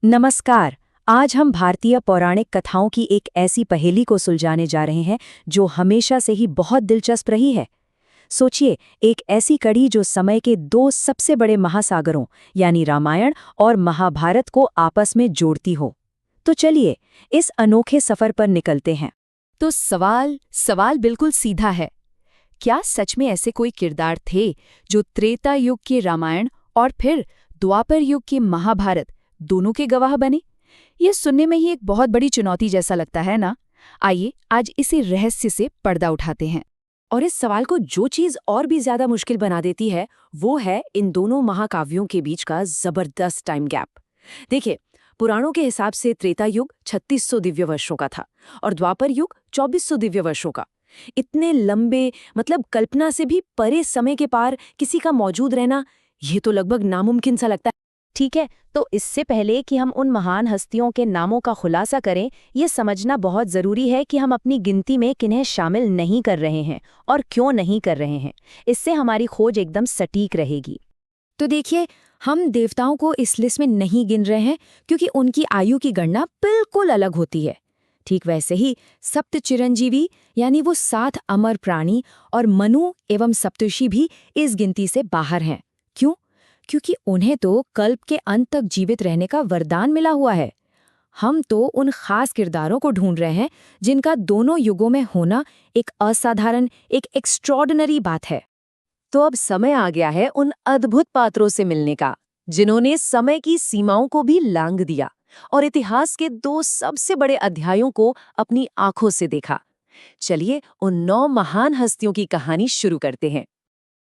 नमस्कार। आज हम भारतीय पौराणिक कथाओं की एक ऐसी पहेली को सुलझाने जा रहे हैं जो हमेशा से ही बहुत दिलचस्प रही है। सोचिए, एक ऐसी कड़ी जो समय के दो सबसे बड़े महासागरों यानी रामायण और महाभारत को आपस में जोड़ती हो। तो चलिए इस अनोखे सफर पर निकलते हैं। तो सवाल बिल्कुल सीधा है। क्या सच में ऐसे कोई किरदार थे जो त्रेता युग के रामायण और फिर द्वापर युग के महाभारत दोनों के गवाह बने? ये सुनने में ही एक बहुत बड़ी चुनौती जैसा लगता है ना। आइए आज इसी रहस्य से पर्दा उठाते हैं। और इस सवाल को जो चीज और भी ज्यादा मुश्किल बना देती है वो है इन दोनों महाकाव्यों के बीच का जबरदस्त टाइम गैप। देखिए, पुराणों के हिसाब से त्रेता युग 3600 दिव्य वर्षों का था और द्वापर युग 2400 दिव्य वर्षों का। इतने लंबे, मतलब कल्पना से भी परे समय के पार किसी का मौजूद रहना, ये तो लगभग नामुमकिन सा लगता है। ठीक है, तो इससे पहले कि हम उन महान हस्तियों के नामों का खुलासा करें, ये समझना बहुत ज़रूरी है कि हम अपनी गिनती में किन्हें शामिल नहीं कर रहे हैं और क्यों नहीं कर रहे हैं। इससे हमारी खोज एकदम सटीक रहेगी। तो देखिए, हम देवताओं को इस लिस्ट में नहीं गिन रहे हैं क्योंकि उनकी आयु की गणना बिल्कुल अलग होती है। ठीक वैसे ही सप्त चिरंजीवी यानी वो 7 अमर प्राणी और मनु एवं सप्तर्षि भी इस गिनती से बाहर हैं। क्यों? क्योंकि उन्हें तो कल्प के अंत तक जीवित रहने का वरदान मिला हुआ है। हम तो उन खास किरदारों को ढूंढ रहे हैं जिनका दोनों युगों में होना एक असाधारण, एक एक्स्ट्रॉर्डिनरी बात है। तो अब समय आ गया है उन अद्भुत पात्रों से मिलने का, जिन्होंने समय की सीमाओं को भी लांघ दिया और इतिहास के 2 सबसे बड़े अध्यायों को अपनी आंखों से देखा। चलिए उन 9 महान हस्तियों की कहानी शुरू करते हैं।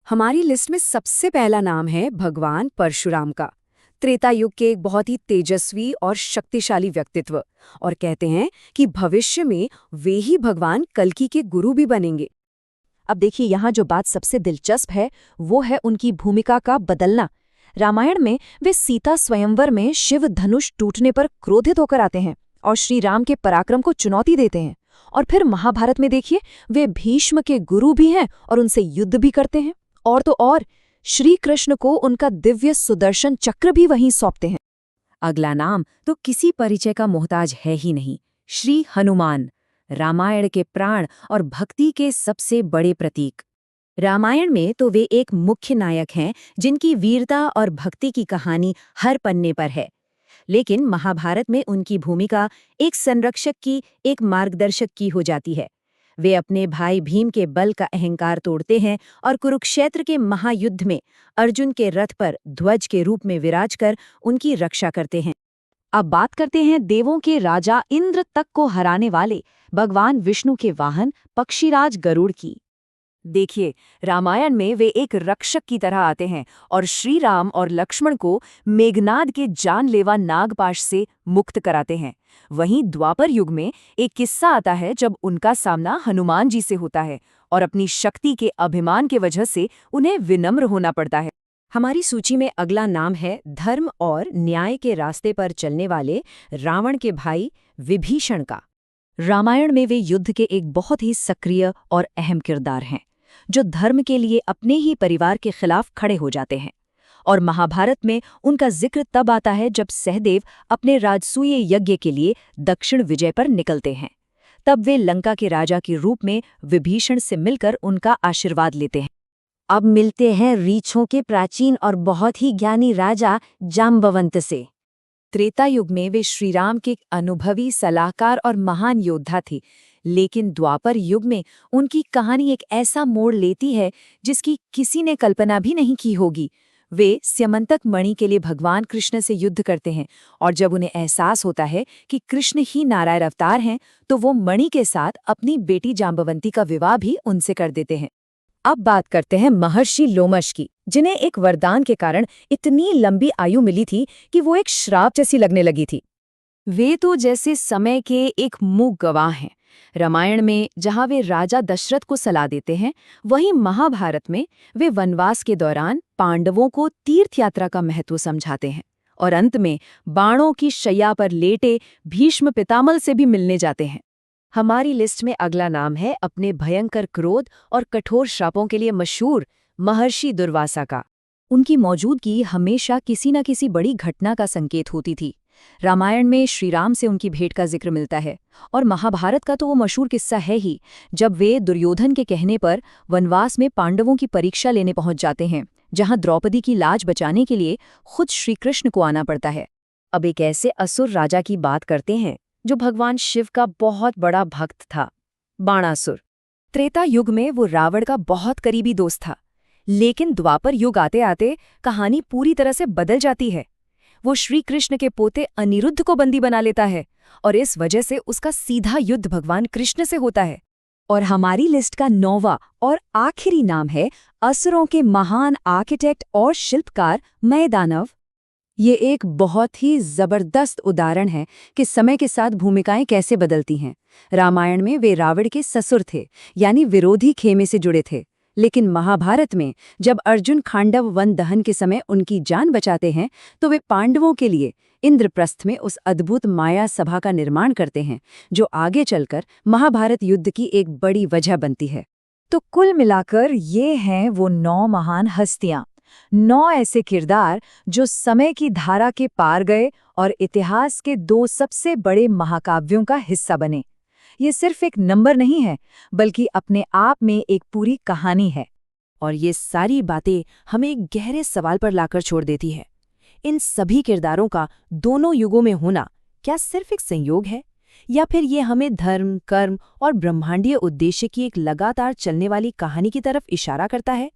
हमारी लिस्ट में सबसे पहला नाम है भगवान परशुराम का। त्रेता युग के एक बहुत ही तेजस्वी और शक्तिशाली व्यक्तित्व, और कहते हैं कि भविष्य में वे ही भगवान कल्कि के गुरु भी बनेंगे। अब देखिए, यहाँ जो बात सबसे दिलचस्प है वो है उनकी भूमिका का बदलना। रामायण में वे सीता स्वयंवर में शिव धनुष टूटने पर क्रोधित होकर आते हैं और श्री राम के पराक्रम को चुनौती देते हैं। और फिर महाभारत में देखिए, वे भीष्म के गुरु भी हैं और उनसे युद्ध भी करते हैं। और तो और श्री कृष्ण को उनका दिव्य सुदर्शन चक्र भी वहीं सौंपते हैं। अगला नाम तो किसी परिचय का मोहताज है ही नहीं, श्री हनुमान। रामायण के प्राण और भक्ति के सबसे बड़े प्रतीक। रामायण में तो वे एक मुख्य नायक हैं जिनकी वीरता और भक्ति की कहानी हर पन्ने पर है। लेकिन महाभारत में उनकी भूमिका एक संरक्षक की, एक मार्गदर्शक की हो जाती है। वे अपने भाई भीम के बल का अहंकार तोड़ते हैं और कुरुक्षेत्र के महायुद्ध में अर्जुन के रथ पर ध्वज के रूप में विराजकर उनकी रक्षा करते हैं। अब बात करते हैं देवों के राजा इंद्र तक को हराने वाले भगवान विष्णु के वाहन पक्षीराज गरुड़ की। देखिए, रामायण में वे एक रक्षक की तरह आते हैं और श्री राम और लक्ष्मण को मेघनाद के जानलेवा नागपाश से मुक्त कराते हैं। वहीं द्वापर युग में एक किस्सा आता है जब उनका सामना हनुमान जी से होता है और अपनी शक्ति के अभिमान के वजह से उन्हें विनम्र होना पड़ता है। हमारी सूची में अगला नाम है धर्म और न्याय के रास्ते पर चलने वाले रावण के भाई विभीषण का। रामायण में वे युद्ध के एक बहुत ही सक्रिय और अहम किरदार हैं, जो धर्म के लिए अपने ही परिवार के खिलाफ खड़े हो जाते हैं। और महाभारत में उनका जिक्र तब आता है जब सहदेव अपने राजसूय यज्ञ के लिए दक्षिण विजय पर निकलते हैं। तब वे लंका के राजा के रूप में विभीषण से मिलकर उनका आशीर्वाद लेते हैं। अब मिलते हैं रीछों के प्राचीन और बहुत ही ज्ञानी राजा जाम्बवंत से। त्रेता युग में वे श्रीराम के अनुभवी सलाहकार और महान योद्धा थे, लेकिन द्वापर युग में उनकी कहानी एक ऐसा मोड़ लेती है जिसकी किसी ने कल्पना भी नहीं की होगी। वे स्यमंतक मणि के लिए भगवान कृष्ण से युद्ध करते हैं और जब उन्हें एहसास होता है कि कृष्ण ही नारायण अवतार हैं, तो वो मणि के साथ अपनी बेटी जाम्बवंती का विवाह भी उनसे कर देते हैं। अब बात करते हैं महर्षि लोमश की, जिन्हें एक वरदान के कारण इतनी लंबी आयु मिली थी कि वो एक श्राप जैसी लगने लगी थी। वे तो जैसे समय के एक मूक गवाह हैं। रामायण में जहाँ वे राजा दशरथ को सलाह देते हैं, वहीं महाभारत में वे वनवास के दौरान पांडवों को तीर्थ यात्रा का महत्व समझाते हैं और अंत में बाणों की शैया पर लेटे भीष्म पितामल से भी मिलने जाते हैं। हमारी लिस्ट में अगला नाम है अपने भयंकर क्रोध और कठोर श्रापों के लिए मशहूर महर्षि दुर्वासा का। उनकी मौजूदगी हमेशा किसी न किसी बड़ी घटना का संकेत होती थी, रामायण में श्री राम से उनकी भेंट का जिक्र मिलता है, और महाभारत का तो वो मशहूर किस्सा है ही, जब वे दुर्योधन के कहने पर वनवास में पांडवों की परीक्षा लेने पहुंच जाते हैं, जहां द्रौपदी की लाज बचाने के लिए खुद श्री कृष्ण को आना पड़ता है। अब एक ऐसे असुर राजा की बात करते हैं जो भगवान शिव का बहुत बड़ा भक्त था, बाणासुर। त्रेता युग में वो रावण का बहुत करीबी दोस्त था, लेकिन द्वापर युग आते आते कहानी पूरी तरह से बदल जाती है। वो श्री कृष्ण के पोते अनिरुद्ध को बंदी बना लेता है, और इस वजह से उसका सीधा युद्ध भगवान कृष्ण से होता है। और हमारी लिस्ट का 9वां और आखिरी नाम है असुरों के महान आर्किटेक्ट और शिल्पकार मैदानव। ये एक बहुत ही जबरदस्त उदाहरण है कि समय के साथ भूमिकाएं कैसे बदलती हैं। रामायण में वे रावण के ससुर थे, यानी विरोधी खेमे से जुड़े थे, लेकिन महाभारत में जब अर्जुन खांडव वन दहन के समय उनकी जान बचाते हैं तो वे पांडवों के लिए इंद्रप्रस्थ में उस अद्भुत माया सभा का निर्माण करते हैं, जो आगे चलकर महाभारत युद्ध की एक बड़ी वजह बनती है। तो कुल मिलाकर ये हैं वो 9 महान हस्तियां, 9 ऐसे किरदार जो समय की धारा के पार गए और इतिहास के 2 सबसे बड़े महाकाव्यों का हिस्सा बने। ये सिर्फ एक नंबर नहीं है, बल्कि अपने आप में एक पूरी कहानी है। और ये सारी बातें हमें एक गहरे सवाल पर लाकर छोड़ देती है। इन सभी किरदारों का दोनों युगों में होना क्या सिर्फ एक संयोग है, या फिर ये हमें धर्म, कर्म और ब्रह्मांडीय उद्देश्य की एक लगातार चलने वाली कहानी की तरफ इशारा करता है?